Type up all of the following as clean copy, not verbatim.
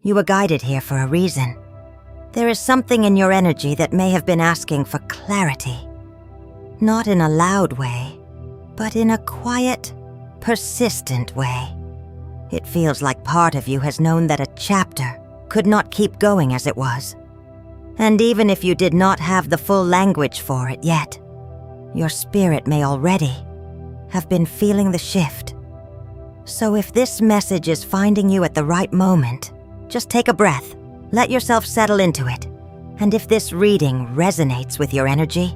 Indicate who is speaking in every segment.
Speaker 1: You were guided here for a reason. There is something in your energy that may have been asking for clarity. Not in a loud way, but in a quiet, persistent way. It feels like part of you has known that a chapter could not keep going as it was. And even if you did not have the full language for it yet, your spirit may already have been feeling the shift. So if this message is finding you at the right moment, just take a breath, let yourself settle into it. And if this reading resonates with your energy,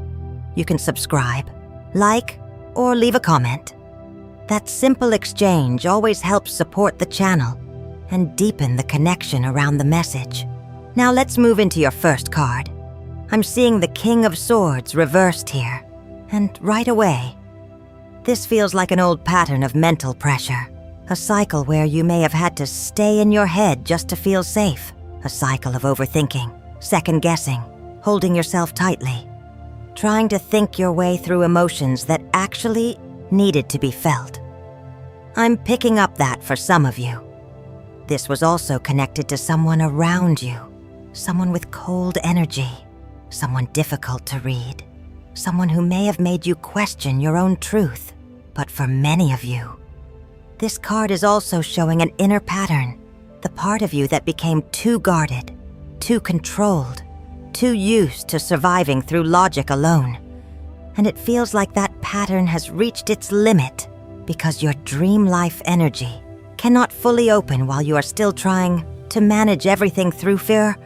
Speaker 1: you can subscribe, like, or leave a comment. That simple exchange always helps support the channel and deepen the connection around the message. Now let's move into your first card. I'm seeing the King of Swords reversed here, and right away. This feels like an old pattern of mental pressure, a cycle where you may have had to stay in your head just to feel safe, a cycle of overthinking, second-guessing, holding yourself tightly, trying to think your way through emotions that actually needed to be felt. I'm picking up that for some of you. This was also connected to someone around you, someone with cold energy, someone difficult to read, someone who may have made you question your own truth. But for many of you, this card is also showing an inner pattern, the part of you that became too guarded, too controlled, too used to surviving through logic alone. And it feels like that pattern has reached its limit because your dream life energy cannot fully open while you are still trying to manage everything through fear,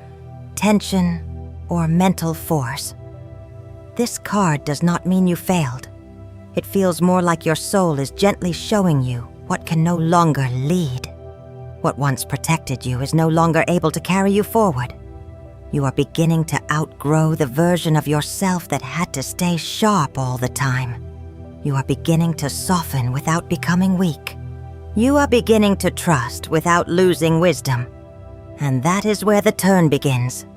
Speaker 1: tension, or mental force. This card does not mean you failed. It feels more like your soul is gently showing you what can no longer lead. What once protected you is no longer able to carry you forward. You are beginning to outgrow the version of yourself that had to stay sharp all the time. You are beginning to soften without becoming weak. You are beginning to trust without losing wisdom. And that is where the turn begins.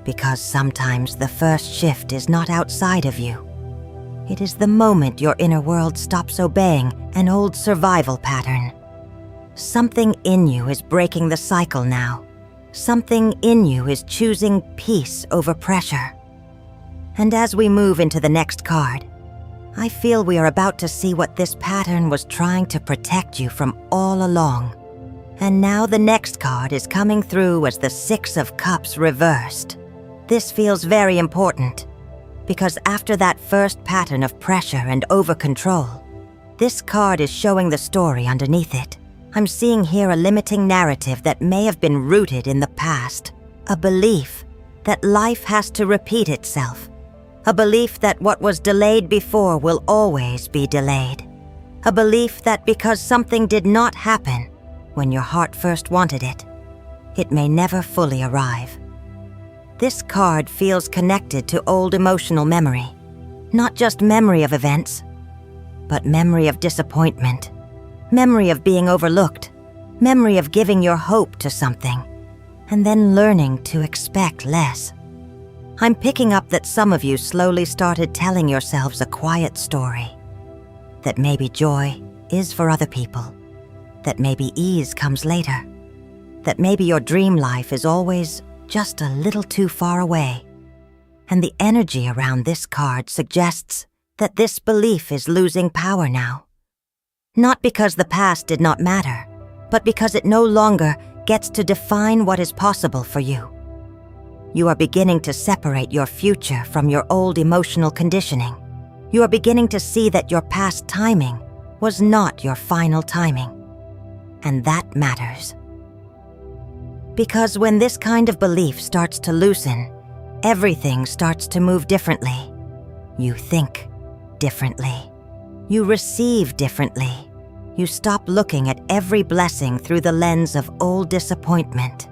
Speaker 1: Because sometimes the first shift is not outside of you. It is the moment your inner world stops obeying an old survival pattern. Something in you is breaking the cycle now. Something in you is choosing peace over pressure. And as we move into the next card, I feel we are about to see what this pattern was trying to protect you from all along. And now the next card is coming through as the Six of Cups reversed. This feels very important, because after that first pattern of pressure and over-control, this card is showing the story underneath it. I'm seeing here a limiting narrative that may have been rooted in the past, a belief that life has to repeat itself, a belief that what was delayed before will always be delayed, a belief that because something did not happen when your heart first wanted it, it may never fully arrive. This card feels connected to old emotional memory, not just memory of events, but memory of disappointment, memory of being overlooked, memory of giving your hope to something, and then learning to expect less. I'm picking up that some of you slowly started telling yourselves a quiet story, that maybe joy is for other people, that maybe ease comes later, that maybe your dream life is always just a little too far away. And the energy around this card suggests that this belief is losing power now. Not because the past did not matter, but because it no longer gets to define what is possible for you. You are beginning to separate your future from your old emotional conditioning. You are beginning to see that your past timing was not your final timing. And that matters. Because when this kind of belief starts to loosen, everything starts to move differently. You think differently. You receive differently. You stop looking at every blessing through the lens of old disappointment.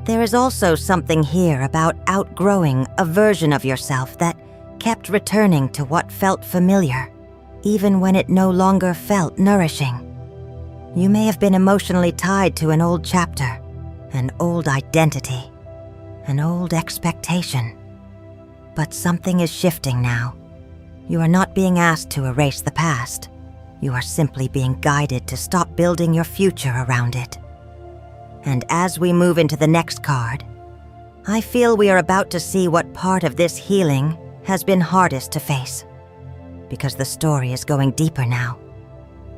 Speaker 1: There is also something here about outgrowing a version of yourself that kept returning to what felt familiar, even when it no longer felt nourishing. You may have been emotionally tied to an old chapter, an old identity, an old expectation. But something is shifting now. You are not being asked to erase the past. You are simply being guided to stop building your future around it. And as we move into the next card, I feel we are about to see what part of this healing has been hardest to face. Because the story is going deeper now.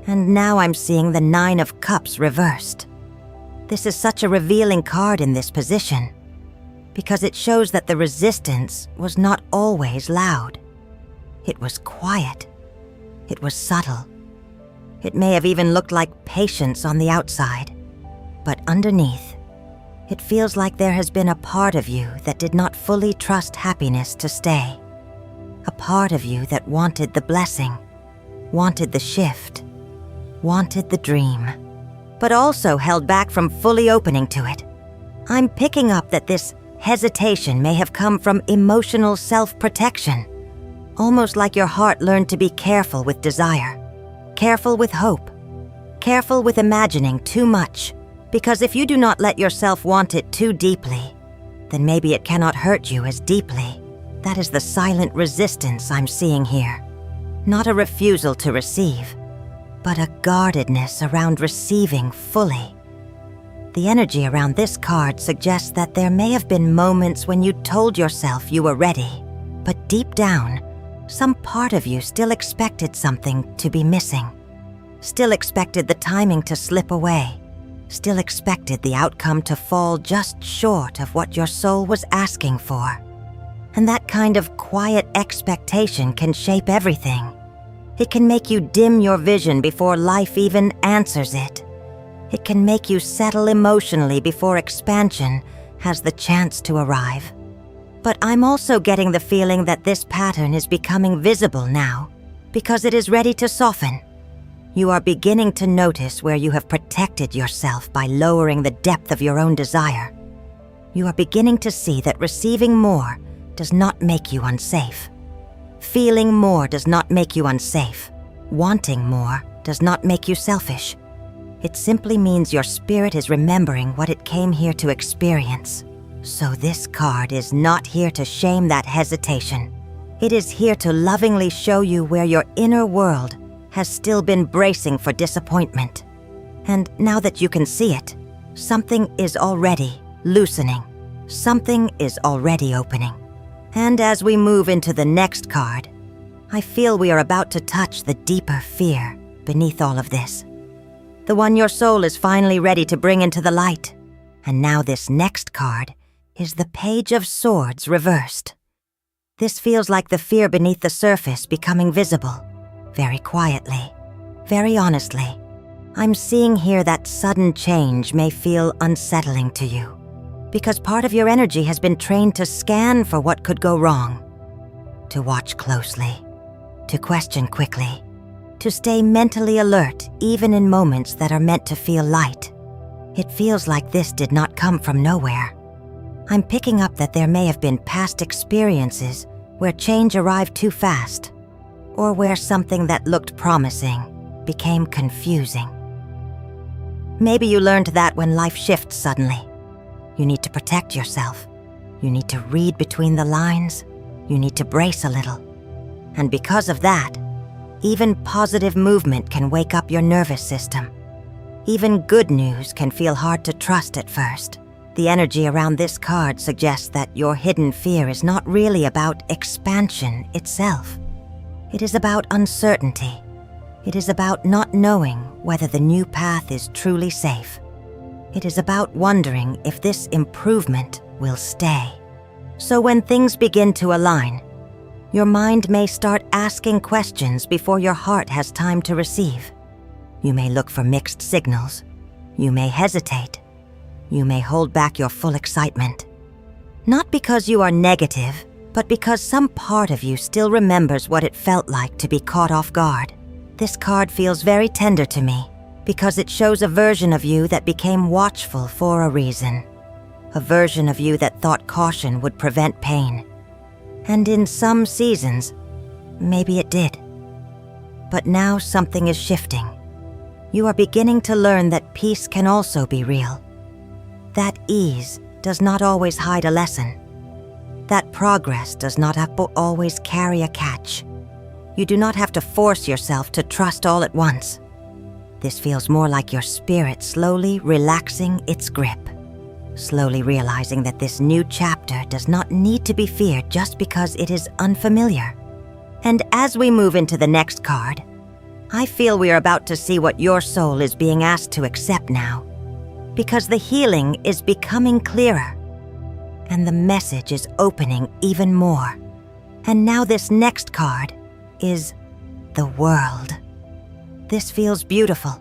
Speaker 1: And now I'm seeing the 9 of Cups reversed. This is such a revealing card in this position, because it shows that the resistance was not always loud. It was quiet. It was subtle. It may have even looked like patience on the outside, but underneath, it feels like there has been a part of you that did not fully trust happiness to stay. A part of you that wanted the blessing, wanted the shift, wanted the dream, but also held back from fully opening to it. I'm picking up that this hesitation may have come from emotional self-protection, almost like your heart learned to be careful with desire, careful with hope, careful with imagining too much, because if you do not let yourself want it too deeply, then maybe it cannot hurt you as deeply. That is the silent resistance I'm seeing here. Not a refusal to receive, but a guardedness around receiving fully. The energy around this card suggests that there may have been moments when you told yourself you were ready, but deep down, some part of you still expected something to be missing, still expected the timing to slip away, still expected the outcome to fall just short of what your soul was asking for. And that kind of quiet expectation can shape everything. It can make you dim your vision before life even answers it. It can make you settle emotionally before expansion has the chance to arrive. But I'm also getting the feeling that this pattern is becoming visible now, because it is ready to soften. You are beginning to notice where you have protected yourself by lowering the depth of your own desire. You are beginning to see that receiving more does not make you unsafe. Feeling more does not make you unsafe. Wanting more does not make you selfish. It simply means your spirit is remembering what it came here to experience. So this card is not here to shame that hesitation. It is here to lovingly show you where your inner world has still been bracing for disappointment. And now that you can see it, something is already loosening. Something is already opening. And as we move into the next card, I feel we are about to touch the deeper fear beneath all of this. The one your soul is finally ready to bring into the light. And now this next card is the Page of Swords reversed. This feels like the fear beneath the surface becoming visible, very quietly, very honestly. I'm seeing here that sudden change may feel unsettling to you, because part of your energy has been trained to scan for what could go wrong, to watch closely, to question quickly, to stay mentally alert even in moments that are meant to feel light. It feels like this did not come from nowhere. I'm picking up that there may have been past experiences where change arrived too fast, or where something that looked promising became confusing. Maybe you learned that when life shifts suddenly. You need to protect yourself. You need to read between the lines. You need to brace a little. And because of that, even positive movement can wake up your nervous system. Even good news can feel hard to trust at first. The energy around this card suggests that your hidden fear is not really about expansion itself. It is about uncertainty. It is about not knowing whether the new path is truly safe. It is about wondering if this improvement will stay. So when things begin to align, your mind may start asking questions before your heart has time to receive. You may look for mixed signals. You may hesitate. You may hold back your full excitement. Not because you are negative, but because some part of you still remembers what it felt like to be caught off guard. This card feels very tender to me, because it shows a version of you that became watchful for a reason. A version of you that thought caution would prevent pain. And in some seasons, maybe it did. But now something is shifting. You are beginning to learn that peace can also be real. That ease does not always hide a lesson. That progress does not have to always carry a catch. You do not have to force yourself to trust all at once. This feels more like your spirit slowly relaxing its grip, slowly realizing that this new chapter does not need to be feared just because it is unfamiliar. And as we move into the next card, I feel we are about to see what your soul is being asked to accept now, because the healing is becoming clearer, and the message is opening even more. And now this next card is the world. This feels beautiful,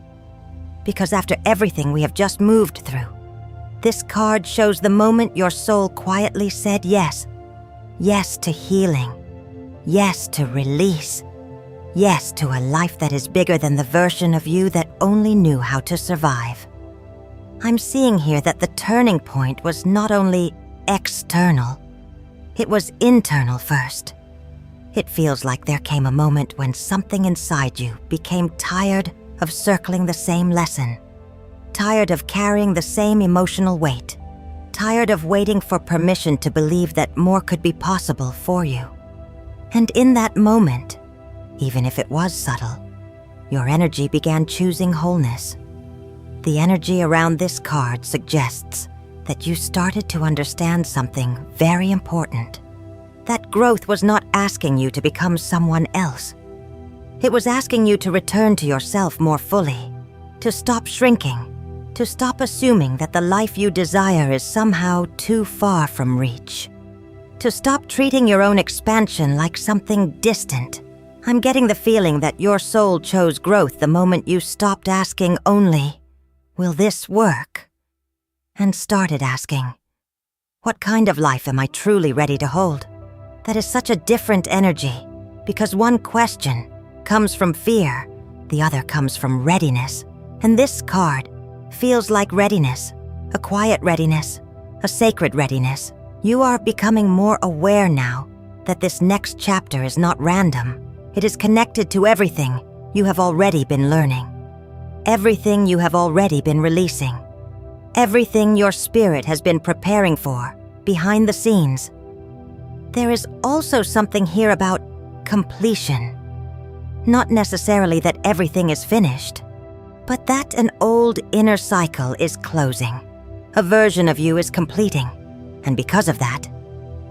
Speaker 1: because after everything we have just moved through, this card shows the moment your soul quietly said yes. Yes to healing. Yes to release. Yes to a life that is bigger than the version of you that only knew how to survive. I'm seeing here that the turning point was not only external, it was internal first. It feels like there came a moment when something inside you became tired of circling the same lesson, tired of carrying the same emotional weight, tired of waiting for permission to believe that more could be possible for you. And in that moment, even if it was subtle, your energy began choosing wholeness. The energy around this card suggests that you started to understand something very important. That growth was not asking you to become someone else. It was asking you to return to yourself more fully, to stop shrinking, to stop assuming that the life you desire is somehow too far from reach, to stop treating your own expansion like something distant. I'm getting the feeling that your soul chose growth the moment you stopped asking only, "Will this work?" and started asking, "What kind of life am I truly ready to hold?" That is such a different energy, because one question comes from fear, the other comes from readiness. And this card feels like readiness, a quiet readiness, a sacred readiness. You are becoming more aware now that this next chapter is not random. It is connected to everything you have already been learning, everything you have already been releasing, everything your spirit has been preparing for behind the scenes. There is also something here about completion. Not necessarily that everything is finished, but that an old inner cycle is closing. A version of you is completing, and because of that,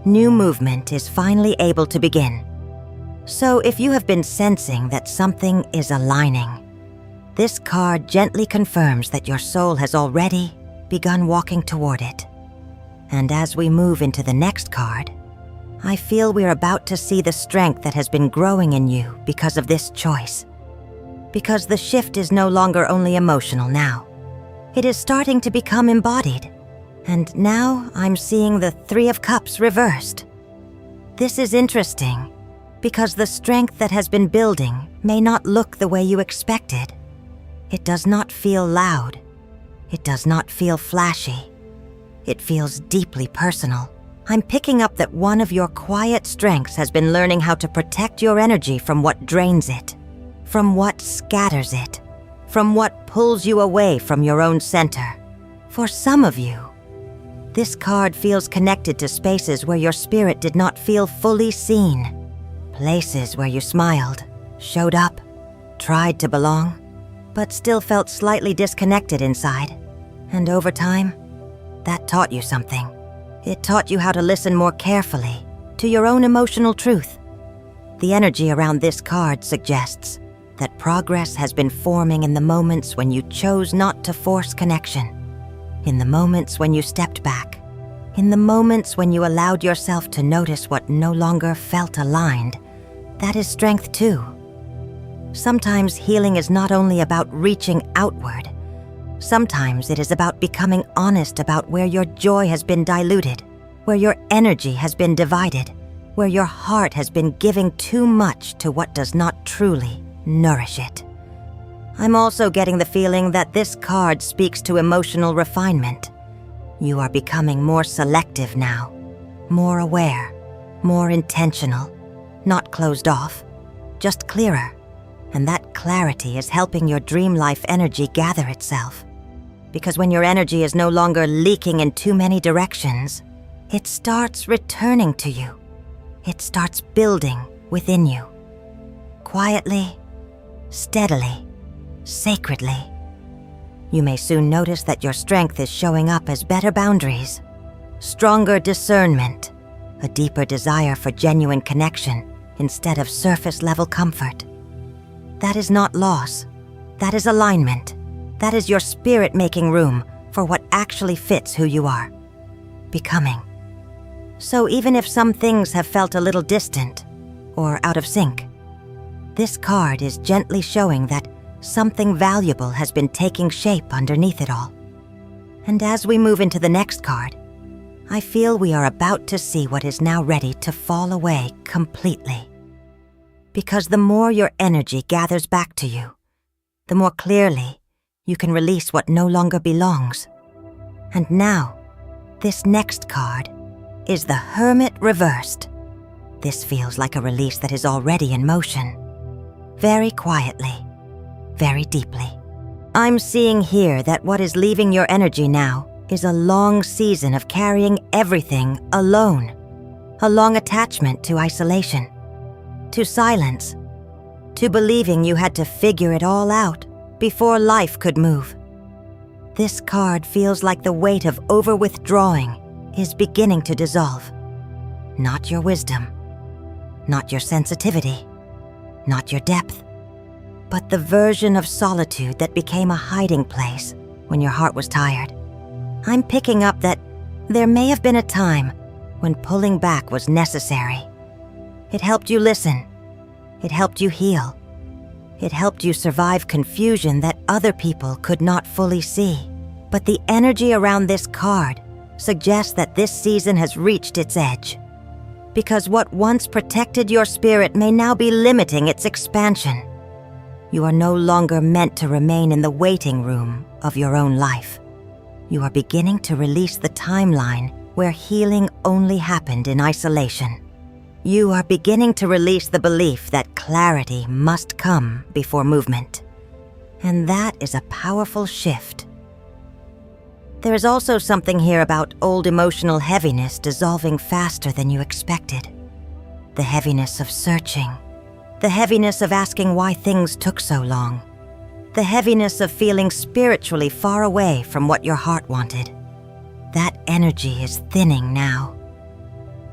Speaker 1: new movement is finally able to begin. So if you have been sensing that something is aligning, this card gently confirms that your soul has already begun walking toward it. And as we move into the next card, I feel we're about to see the strength that has been growing in you because of this choice. Because the shift is no longer only emotional now. It is starting to become embodied. And now I'm seeing the Three of Cups reversed. This is interesting, because the strength that has been building may not look the way you expected. It does not feel loud. It does not feel flashy. It feels deeply personal. I'm picking up that one of your quiet strengths has been learning how to protect your energy from what drains it, from what scatters it, from what pulls you away from your own center. For some of you, this card feels connected to spaces where your spirit did not feel fully seen, places where you smiled, showed up, tried to belong, but still felt slightly disconnected inside. And over time, that taught you something. It taught you how to listen more carefully to your own emotional truth. The energy around this card suggests that progress has been forming in the moments when you chose not to force connection, in the moments when you stepped back, in the moments when you allowed yourself to notice what no longer felt aligned. That is strength too. Sometimes healing is not only about reaching outward. Sometimes it is about becoming honest about where your joy has been diluted, where your energy has been divided, where your heart has been giving too much to what does not truly nourish it. I'm also getting the feeling that this card speaks to emotional refinement. You are becoming more selective now, more aware, more intentional, not closed off, just clearer. And that clarity is helping your dream life energy gather itself. Because when your energy is no longer leaking in too many directions, it starts returning to you. It starts building within you. Quietly, steadily, sacredly. You may soon notice that your strength is showing up as better boundaries, stronger discernment, a deeper desire for genuine connection instead of surface-level comfort. That is not loss. That is alignment. That is your spirit making room for what actually fits who you are, becoming. So even if some things have felt a little distant or out of sync, this card is gently showing that something valuable has been taking shape underneath it all. And as we move into the next card, I feel we are about to see what is now ready to fall away completely. Because the more your energy gathers back to you, the more clearly you can release what no longer belongs. And now, this next card is the Hermit reversed. This feels like a release that is already in motion. Very quietly, very deeply. I'm seeing here that what is leaving your energy now is a long season of carrying everything alone. A long attachment to isolation, to silence, to believing you had to figure it all out before life could move. This card feels like the weight of over-withdrawing is beginning to dissolve. Not your wisdom, not your sensitivity, not your depth, but the version of solitude that became a hiding place when your heart was tired. I'm picking up that there may have been a time when pulling back was necessary. It helped you listen. It helped you heal. It helped you survive confusion that other people could not fully see. But the energy around this card suggests that this season has reached its edge. Because what once protected your spirit may now be limiting its expansion. You are no longer meant to remain in the waiting room of your own life. You are beginning to release the timeline where healing only happened in isolation. You are beginning to release the belief that clarity must come before movement. And that is a powerful shift. There is also something here about old emotional heaviness dissolving faster than you expected. The heaviness of searching. The heaviness of asking why things took so long. The heaviness of feeling spiritually far away from what your heart wanted. That energy is thinning now.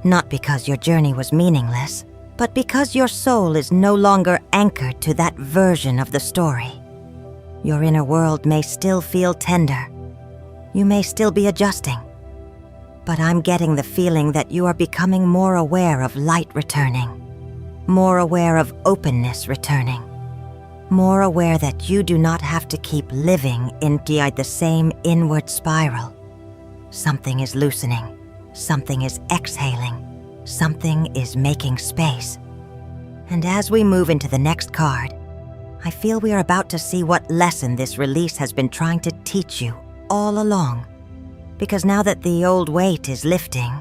Speaker 1: Not because your journey was meaningless, but because your soul is no longer anchored to that version of the story. Your inner world may still feel tender. You may still be adjusting. But I'm getting the feeling that you are becoming more aware of light returning. More aware of openness returning. More aware that you do not have to keep living inside the same inward spiral. Something is loosening. Something is exhaling. Something is making space. And as we move into the next card, I feel we are about to see what lesson this release has been trying to teach you all along. Because now that the old weight is lifting,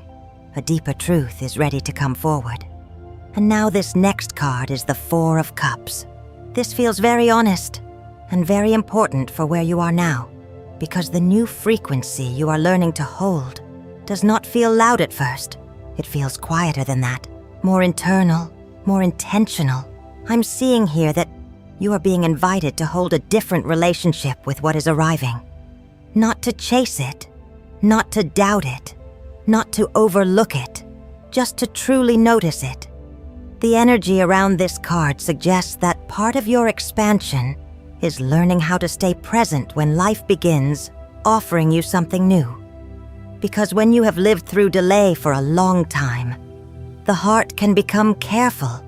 Speaker 1: a deeper truth is ready to come forward. And now this next card is the Four of Cups. This feels very honest and very important for where you are now, because the new frequency you are learning to hold does not feel loud at first. It feels quieter than that, more internal, more intentional. I'm seeing here that you are being invited to hold a different relationship with what is arriving. Not to chase it, not to doubt it, not to overlook it, just to truly notice it. The energy around this card suggests that part of your expansion is learning how to stay present when life begins offering you something new. Because when you have lived through delay for a long time, the heart can become careful,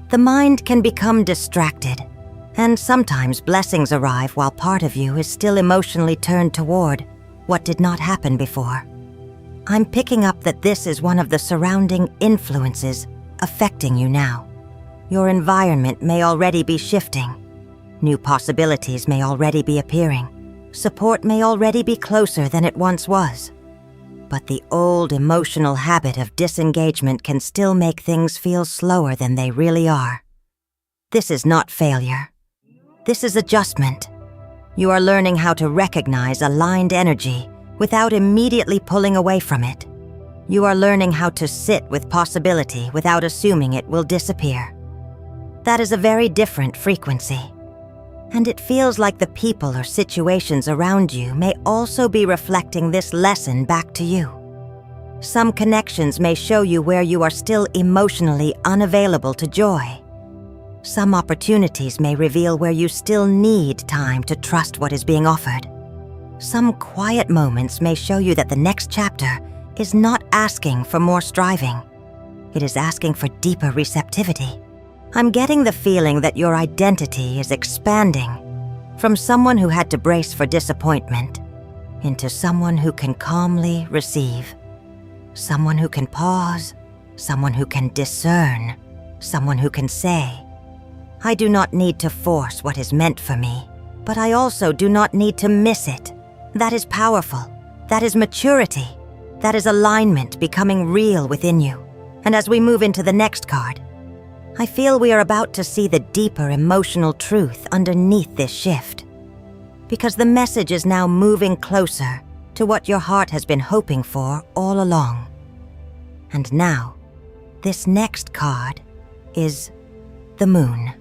Speaker 1: the mind can become distracted, and sometimes blessings arrive while part of you is still emotionally turned toward what did not happen before. I'm picking up that this is one of the surrounding influences affecting you now. Your environment may already be shifting. New possibilities may already be appearing. Support may already be closer than it once was. But the old emotional habit of disengagement can still make things feel slower than they really are. This is not failure. This is adjustment. You are learning how to recognize aligned energy without immediately pulling away from it. You are learning how to sit with possibility without assuming it will disappear. That is a very different frequency. And it feels like the people or situations around you may also be reflecting this lesson back to you. Some connections may show you where you are still emotionally unavailable to joy. Some opportunities may reveal where you still need time to trust what is being offered. Some quiet moments may show you that the next chapter is not asking for more striving. It is asking for deeper receptivity. I'm getting the feeling that your identity is expanding from someone who had to brace for disappointment into someone who can calmly receive. Someone who can pause, someone who can discern, someone who can say, I do not need to force what is meant for me, but I also do not need to miss it. That is powerful. That is maturity. That is alignment becoming real within you. And as we move into the next card, I feel we are about to see the deeper emotional truth underneath this shift. Because the message is now moving closer to what your heart has been hoping for all along. And now, this next card is the Moon.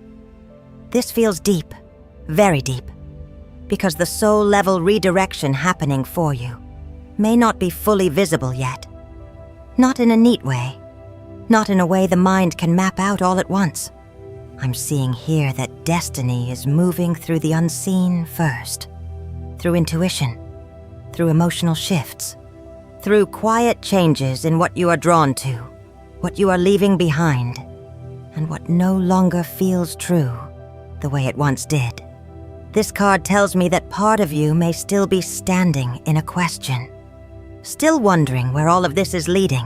Speaker 1: This feels deep, very deep, because the soul-level redirection happening for you may not be fully visible yet. Not in a neat way, not in a way the mind can map out all at once. I'm seeing here that destiny is moving through the unseen first, through intuition, through emotional shifts, through quiet changes in what you are drawn to, what you are leaving behind, and what no longer feels true the way it once did. This card tells me that part of you may still be standing in a question, still wondering where all of this is leading,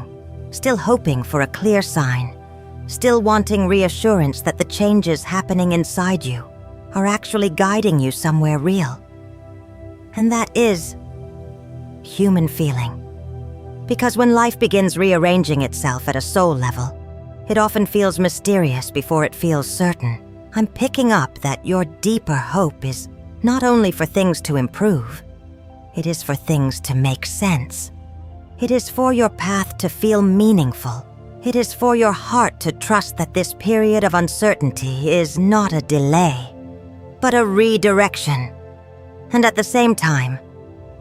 Speaker 1: still hoping for a clear sign, still wanting reassurance that the changes happening inside you are actually guiding you somewhere real. And that is human feeling. Because when life begins rearranging itself at a soul level, it often feels mysterious before it feels certain. I'm picking up that your deeper hope is not only for things to improve, it is for things to make sense. It is for your path to feel meaningful. It is for your heart to trust that this period of uncertainty is not a delay, but a redirection. And at the same time,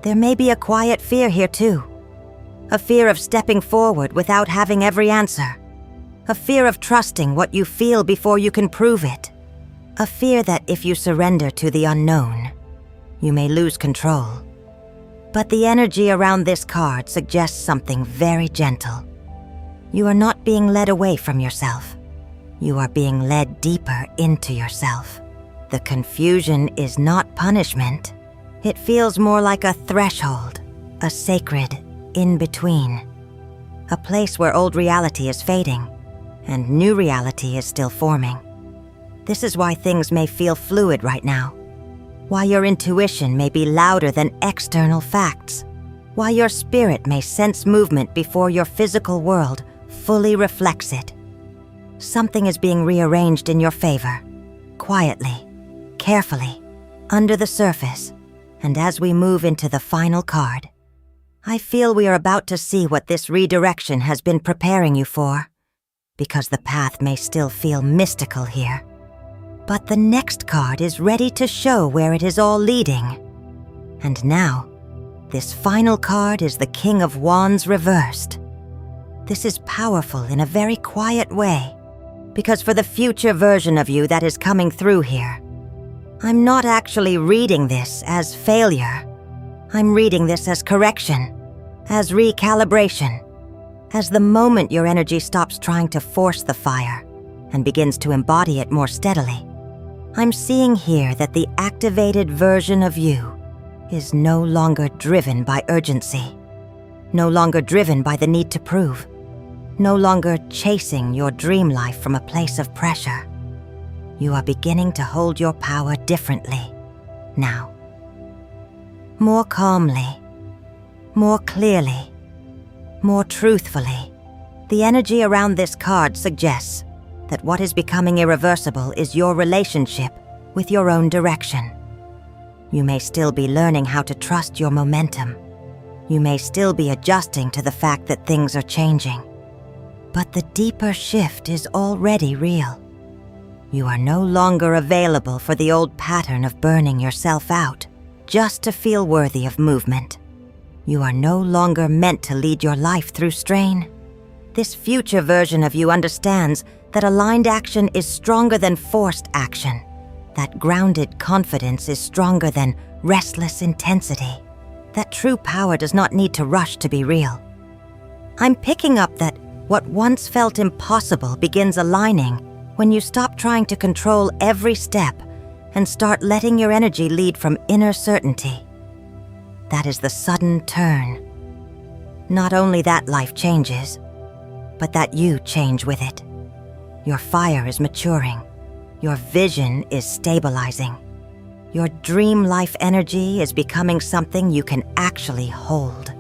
Speaker 1: there may be a quiet fear here too. A fear of stepping forward without having every answer. A fear of trusting what you feel before you can prove it. A fear that if you surrender to the unknown, you may lose control. But the energy around this card suggests something very gentle. You are not being led away from yourself. You are being led deeper into yourself. The confusion is not punishment. It feels more like a threshold, a sacred in-between. A place where old reality is fading and new reality is still forming. This is why things may feel fluid right now. Why your intuition may be louder than external facts. Why your spirit may sense movement before your physical world fully reflects it. Something is being rearranged in your favor, quietly, carefully, under the surface. And as we move into the final card, I feel we are about to see what this redirection has been preparing you for, because the path may still feel mystical here. But the next card is ready to show where it is all leading. And now, this final card is the King of Wands reversed. This is powerful in a very quiet way, because for the future version of you that is coming through here, I'm not actually reading this as failure. I'm reading this as correction, as recalibration, as the moment your energy stops trying to force the fire and begins to embody it more steadily. I'm seeing here that the activated version of you is no longer driven by urgency, no longer driven by the need to prove, no longer chasing your dream life from a place of pressure. You are beginning to hold your power differently now. More calmly, more clearly, more truthfully. The energy around this card suggests that what is becoming irreversible is your relationship with your own direction. You may still be learning how to trust your momentum. You may still be adjusting to the fact that things are changing. But the deeper shift is already real. You are no longer available for the old pattern of burning yourself out just to feel worthy of movement. You are no longer meant to lead your life through strain. This future version of you understands that aligned action is stronger than forced action, that grounded confidence is stronger than restless intensity, that true power does not need to rush to be real. I'm picking up that what once felt impossible begins aligning when you stop trying to control every step and start letting your energy lead from inner certainty. That is the sudden turn. Not only that life changes, but that you change with it. Your fire is maturing. Your vision is stabilizing. Your dream life energy is becoming something you can actually hold.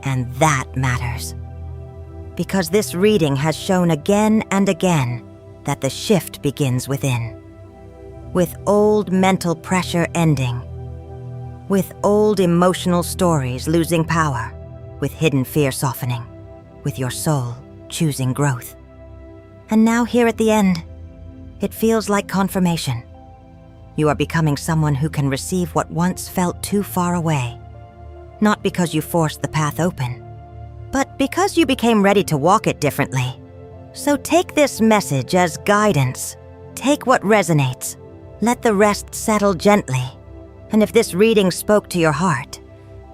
Speaker 1: And that matters. Because this reading has shown again and again that the shift begins within. With old mental pressure ending. With old emotional stories losing power. With hidden fear softening. With your soul choosing growth. And now here at the end, it feels like confirmation. You are becoming someone who can receive what once felt too far away. Not because you forced the path open, but because you became ready to walk it differently. So take this message as guidance. Take what resonates. Let the rest settle gently. And if this reading spoke to your heart,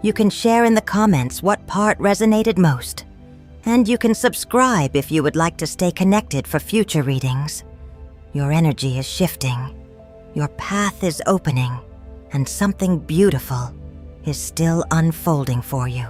Speaker 1: you can share in the comments what part resonated most. And you can subscribe if you would like to stay connected for future readings. Your energy is shifting. Your path is opening. And something beautiful is still unfolding for you.